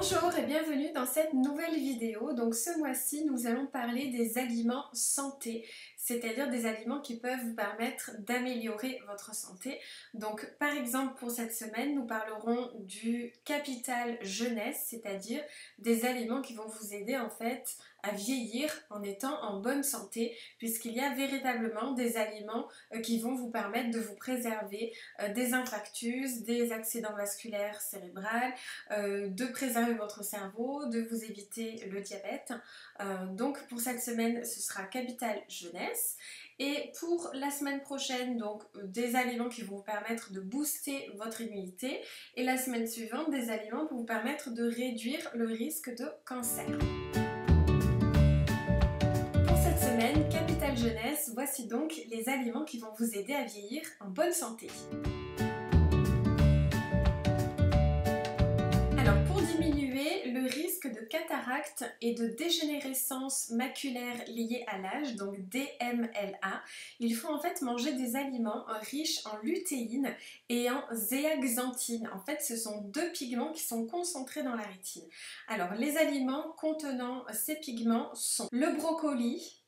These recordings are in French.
Bonjour et bienvenue dans cette nouvelle vidéo. Donc ce mois-ci, nous allons parler des aliments santé, c'est-à-dire des aliments qui peuvent vous permettre d'améliorer votre santé. Donc par exemple pour cette semaine, nous parlerons du capital jeunesse, c'est-à-dire des aliments qui vont vous aider en fait à vieillir en étant en bonne santé, puisqu'il y a véritablement des aliments qui vont vous permettre de vous préserver des infarctus, des accidents vasculaires cérébraux, de préserver votre cerveau, de vous éviter le diabète. Donc pour cette semaine, ce sera capital jeunesse. Et pour la semaine prochaine, donc des aliments qui vont vous permettre de booster votre immunité. Et la semaine suivante, des aliments pour vous permettre de réduire le risque de cancer. Pour cette semaine, capital jeunesse, voici donc les aliments qui vont vous aider à vieillir en bonne santé. Alors pour diminuer le risque de cataracte et de dégénérescence maculaire liée à l'âge, donc DMLA, il faut en fait manger des aliments riches en lutéine et en zéaxanthine. En fait, ce sont deux pigments qui sont concentrés dans la rétine. Alors les aliments contenant ces pigments sont le brocoli,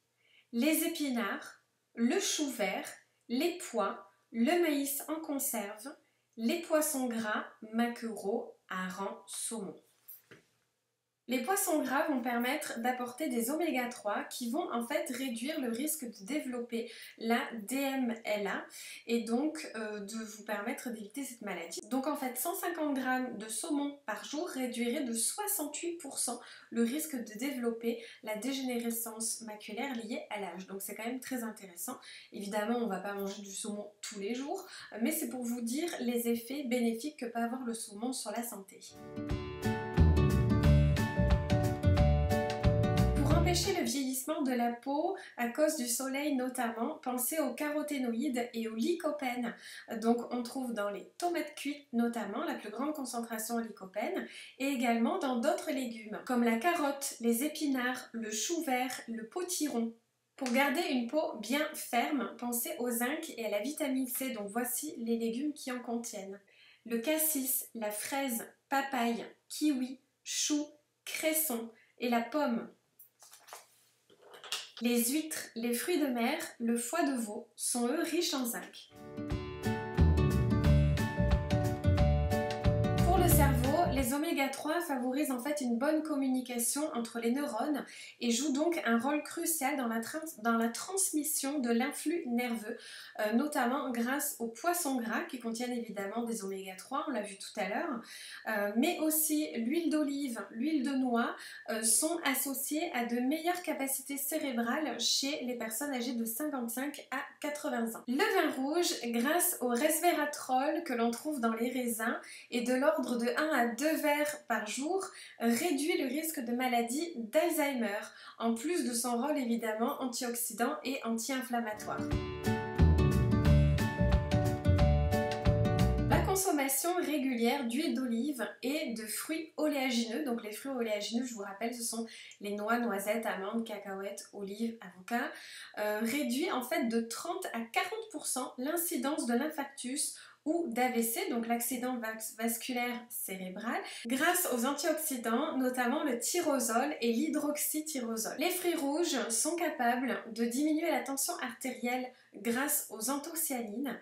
les épinards, le chou vert, les pois, le maïs en conserve, les poissons gras, maquereaux, harengs, saumon. Les poissons gras vont permettre d'apporter des oméga 3 qui vont en fait réduire le risque de développer la DMLA et donc de vous permettre d'éviter cette maladie. Donc en fait 150 g de saumon par jour réduirait de 68% le risque de développer la dégénérescence maculaire liée à l'âge. Donc c'est quand même très intéressant. Évidemment on ne va pas manger du saumon tous les jours, mais c'est pour vous dire les effets bénéfiques que peut avoir le saumon sur la santé. Empêcher le vieillissement de la peau à cause du soleil notamment, pensez aux caroténoïdes et aux lycopènes. Donc on trouve dans les tomates cuites notamment la plus grande concentration en lycopènes et également dans d'autres légumes comme la carotte, les épinards, le chou vert, le potiron. Pour garder une peau bien ferme, pensez au zinc et à la vitamine C, donc voici les légumes qui en contiennent. Le cassis, la fraise, papaye, kiwi, chou, cresson et la pomme. Les huîtres, les fruits de mer, le foie de veau sont eux riches en zinc. Pour le cerveau, les oméga 3 favorisent en fait une bonne communication entre les neurones et jouent donc un rôle crucial dans la transmission de l'influx nerveux, notamment grâce aux poissons gras qui contiennent évidemment des oméga 3, on l'a vu tout à l'heure, mais aussi l'huile d'olive, l'huile de noix sont associées à de meilleures capacités cérébrales chez les personnes âgées de 55 à 80 ans. Le vin rouge, grâce au resveratrol que l'on trouve dans les raisins et de l'ordre de 1 à 2 verres par jour, réduit le risque de maladie d'Alzheimer, en plus de son rôle évidemment antioxydant et anti-inflammatoire. La consommation régulière d'huile d'olive et de fruits oléagineux, donc les fruits oléagineux, je vous rappelle, ce sont les noix, noisettes, amandes, cacahuètes, olives, avocats, réduit en fait de 30 à 40% l'incidence de l'infarctus ou d'AVC, donc l'accident vasculaire cérébral, grâce aux antioxydants, notamment le tyrosol et l'hydroxytyrosol. Les fruits rouges sont capables de diminuer la tension artérielle grâce aux anthocyanines.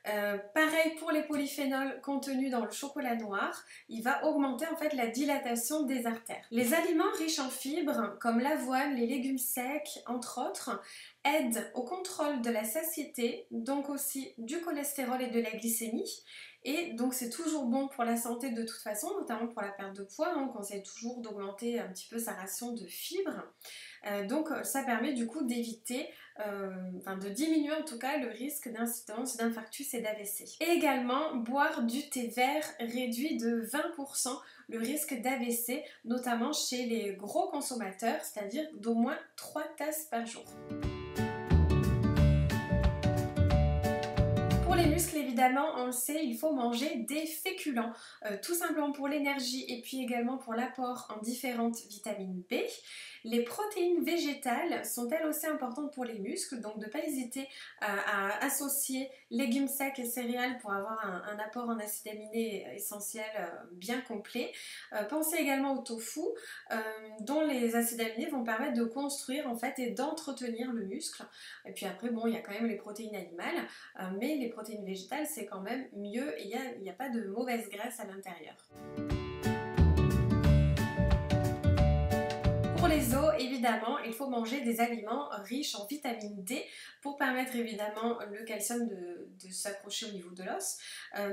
Pareil pour les polyphénols contenus dans le chocolat noir, il va augmenter en fait la dilatation des artères. Les aliments riches en fibres, comme l'avoine, les légumes secs, entre autres, aident au contrôle de la satiété, donc aussi du cholestérol et de la glycémie. Et donc c'est toujours bon pour la santé de toute façon, notamment pour la perte de poids, on conseille toujours d'augmenter un petit peu sa ration de fibres. Donc ça permet du coup d'éviter, de diminuer en tout cas le risque d'incidence d'infarctus et d'AVC. Et également, boire du thé vert réduit de 20% le risque d'AVC, notamment chez les gros consommateurs, c'est-à-dire d'au moins 3 tasses par jour. les muscles, évidemment, on le sait, il faut manger des féculents, tout simplement pour l'énergie et puis également pour l'apport en différentes vitamines B. Les protéines végétales sont elles aussi importantes pour les muscles, donc de ne pas hésiter à associer légumes secs et céréales pour avoir un apport en acides aminés essentiels bien complet. Pensez également au tofu, dont les acides aminés vont permettre de construire en fait et d'entretenir le muscle. Et puis après, bon, il y a quand même les protéines animales, mais les protéines végétales c'est quand même mieux et il n'y a pas de mauvaise graisse à l'intérieur. Pour les os, évidemment, il faut manger des aliments riches en vitamine D pour permettre évidemment le calcium de s'accrocher au niveau de l'os.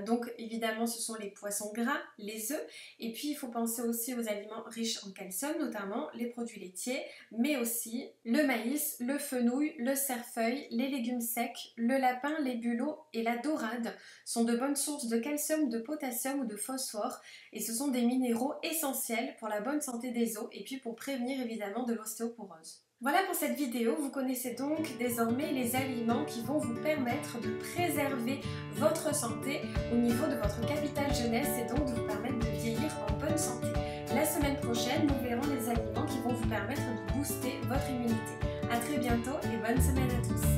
Donc évidemment, ce sont les poissons gras, les œufs, et puis il faut penser aussi aux aliments riches en calcium, notamment les produits laitiers, mais aussi le maïs, le fenouil, le cerfeuil, les légumes secs, le lapin, les bulots et la dorade sont de bonnes sources de calcium, de potassium ou de phosphore, et ce sont des minéraux essentiels pour la bonne santé des os et puis pour prévenir évidemment de l'ostéoporose. Voilà pour cette vidéo, vous connaissez donc désormais les aliments qui vont vous permettre de préserver votre santé au niveau de votre capital jeunesse et donc de vous permettre de vieillir en bonne santé. La semaine prochaine, nous verrons les aliments qui vont vous permettre de booster votre immunité. A très bientôt et bonne semaine à tous.